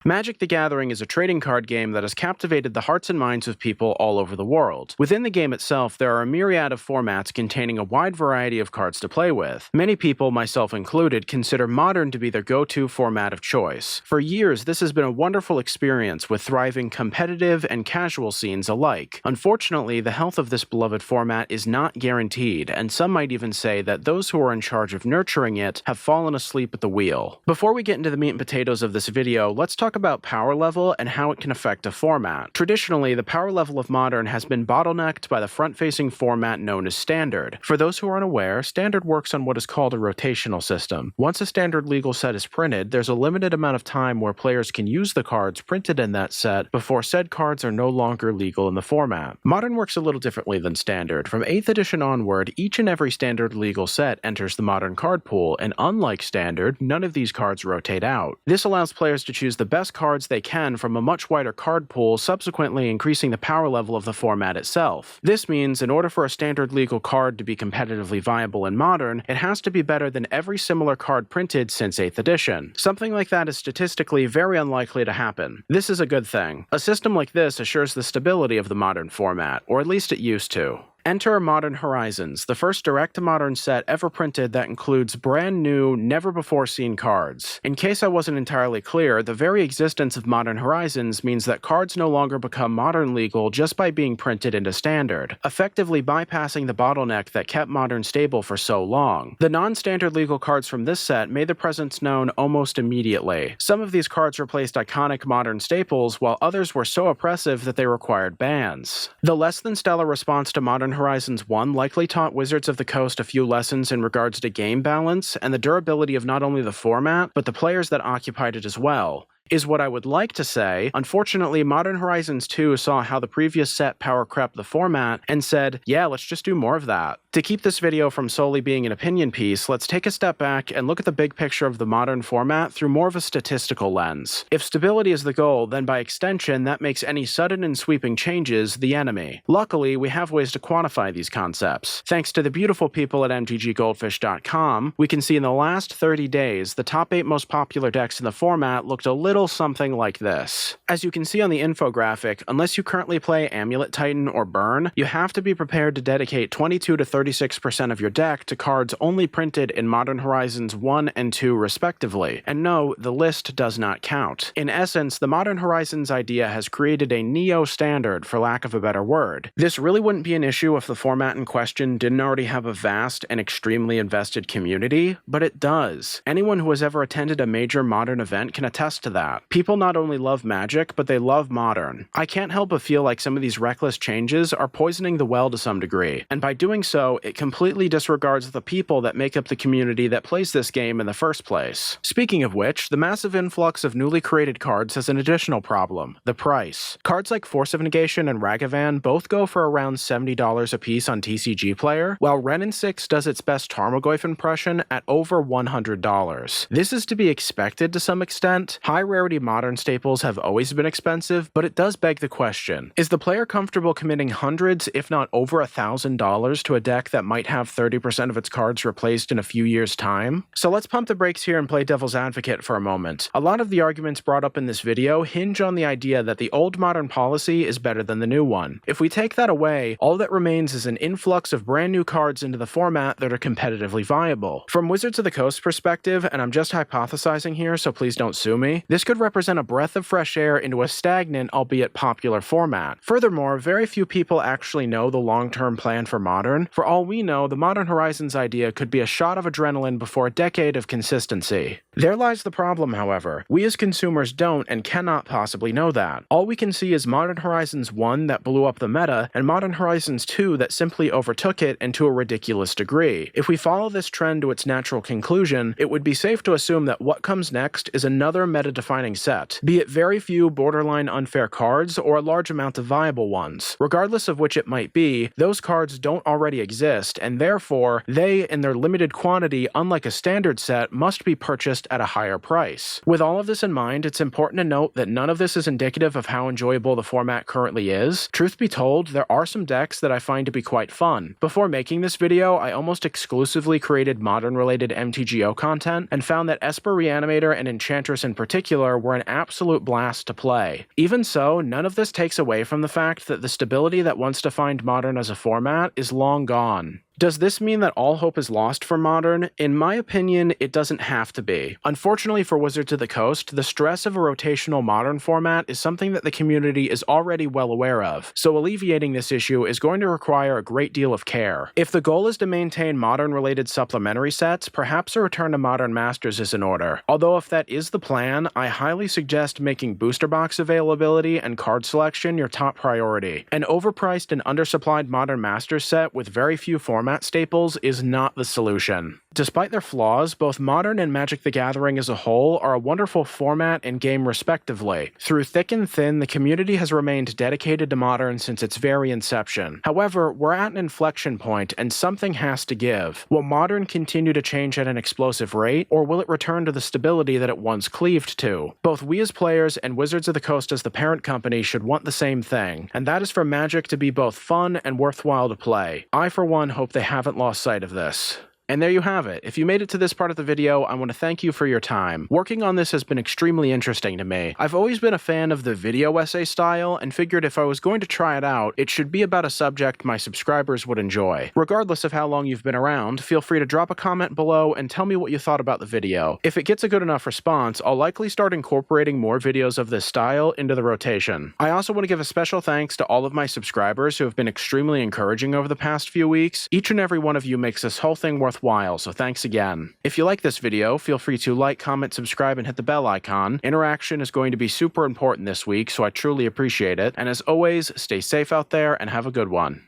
Magic the Gathering is a trading card game that has captivated the hearts and minds of people all over the world. Within the game itself, there are a myriad of formats containing a wide variety of cards to play with. Many people, myself included, consider Modern to be their go-to format of choice. For years, this has been a wonderful experience with thriving competitive and casual scenes alike. Unfortunately, the health of this beloved format is not guaranteed, and some might even say that those who are in charge of nurturing it have fallen asleep at the wheel. Before we get into the meat and potatoes of this video, let's talk about power level and how it can affect a format. Traditionally, the power level of Modern has been bottlenecked by the front-facing format known as Standard. For those who are unaware, Standard works on what is called a rotational system. Once a Standard legal set is printed, there's a limited amount of time where players can use the cards printed in that set before said cards are no longer legal in the format. Modern works a little differently than Standard. From 8th edition onward, each and every Standard legal set enters the Modern card pool, and unlike Standard, none of these cards rotate out. This allows players to choose the best cards they can from a much wider card pool, subsequently increasing the power level of the format itself. This means in order for a Standard legal card to be competitively viable in Modern, it has to be better than every similar card printed since 8th edition. Something like that is statistically very unlikely to happen. This is a good thing. A system like this assures the stability of the Modern format, or at least it used to. Enter Modern Horizons, the first direct-to-Modern set ever printed that includes brand new, never-before-seen cards. In case I wasn't entirely clear, the very existence of Modern Horizons means that cards no longer become Modern legal just by being printed into Standard, effectively bypassing the bottleneck that kept Modern stable for so long. The non-Standard legal cards from this set made their presence known almost immediately. Some of these cards replaced iconic Modern staples, while others were so oppressive that they required bans. The less-than-stellar response to Modern Horizons 1 likely taught Wizards of the Coast a few lessons in regards to game balance and the durability of not only the format, but the players that occupied it as well. Is what I would like to say. Unfortunately, Modern Horizons 2 saw how the previous set power crept the format and said, yeah, let's just do more of that. To keep this video from solely being an opinion piece, let's take a step back and look at the big picture of the Modern format through more of a statistical lens. If stability is the goal, then by extension, that makes any sudden and sweeping changes the enemy. Luckily, we have ways to quantify these concepts. Thanks to the beautiful people at MTGGoldfish.com, we can see in the last 30 days, the top 8 most popular decks in the format looked a little something like this. As you can see on the infographic, unless you currently play Amulet Titan or Burn, you have to be prepared to dedicate 22 to 36% of your deck to cards only printed in Modern Horizons 1 and 2 respectively. And no, the list does not count. In essence, the Modern Horizons idea has created a neo-standard, for lack of a better word. This really wouldn't be an issue if the format in question didn't already have a vast and extremely invested community, but it does. Anyone who has ever attended a major Modern event can attest to that. People not only love Magic, but they love Modern. I can't help but feel like some of these reckless changes are poisoning the well to some degree, and by doing so, it completely disregards the people that make up the community that plays this game in the first place. Speaking of which, the massive influx of newly created cards has an additional problem: the price. Cards like Force of Negation and Ragavan both go for around $70 a piece on TCG Player, while Wrenn and 6 does its best Tarmogoyf impression at over $100. This is to be expected to some extent. High rarity Modern staples have always been expensive, but it does beg the question: is the player comfortable committing hundreds, if not over $1,000 to a deck that might have 30% of its cards replaced in a few years' time? So let's pump the brakes here and play devil's advocate for a moment. A lot of the arguments brought up in this video hinge on the idea that the old Modern policy is better than the new one. If we take that away, all that remains is an influx of brand new cards into the format that are competitively viable. From Wizards of the Coast perspective, and I'm just hypothesizing here, so please don't sue me, this could represent a breath of fresh air into a stagnant, albeit popular format. Furthermore, very few people actually know the long-term plan for Modern. For all we know, the Modern Horizons idea could be a shot of adrenaline before a decade of consistency. There lies the problem, however. We as consumers don't and cannot possibly know that. All we can see is Modern Horizons 1 that blew up the meta, and Modern Horizons 2 that simply overtook it and to a ridiculous degree. If we follow this trend to its natural conclusion, it would be safe to assume that what comes next is another meta-defining set, be it very few borderline unfair cards or a large amount of viable ones. Regardless of which it might be, those cards don't already exist exist, and therefore, they, in their limited quantity, unlike a standard set, must be purchased at a higher price. With all of this in mind, it's important to note that none of this is indicative of how enjoyable the format currently is. Truth be told, there are some decks that I find to be quite fun. Before making this video, I almost exclusively created Modern-related MTGO content, and found that Esper Reanimator and Enchantress in particular were an absolute blast to play. Even so, none of this takes away from the fact that the stability that once defined Modern as a format is long gone. Does this mean that all hope is lost for Modern? In my opinion, it doesn't have to be. Unfortunately for Wizards of the Coast, the stress of a rotational Modern format is something that the community is already well aware of, so alleviating this issue is going to require a great deal of care. If the goal is to maintain Modern-related supplementary sets, perhaps a return to Modern Masters is in order. Although if that is the plan, I highly suggest making booster box availability and card selection your top priority. An overpriced and undersupplied Modern Masters set with very few formats staples is not the solution. Despite their flaws, both Modern and Magic the Gathering as a whole are a wonderful format and game respectively. Through thick and thin, the community has remained dedicated to Modern since its very inception. However, we're at an inflection point, and something has to give. Will Modern continue to change at an explosive rate, or will it return to the stability that it once cleaved to? Both we as players and Wizards of the Coast as the parent company should want the same thing, and that is for Magic to be both fun and worthwhile to play. I, for one, hope they haven't lost sight of this. And there you have it. If you made it to this part of the video, I want to thank you for your time. Working on this has been extremely interesting to me. I've always been a fan of the video essay style, and figured if I was going to try it out, it should be about a subject my subscribers would enjoy. Regardless of how long you've been around, feel free to drop a comment below and tell me what you thought about the video. If it gets a good enough response, I'll likely start incorporating more videos of this style into the rotation. I also want to give a special thanks to all of my subscribers who have been extremely encouraging over the past few weeks. Each and every one of you makes this whole thing worthwhile, so thanks again. If you like this video, feel free to like, comment, subscribe, and hit the bell icon. Interaction is going to be super important this week, so I truly appreciate it. And as always, stay safe out there and have a good one.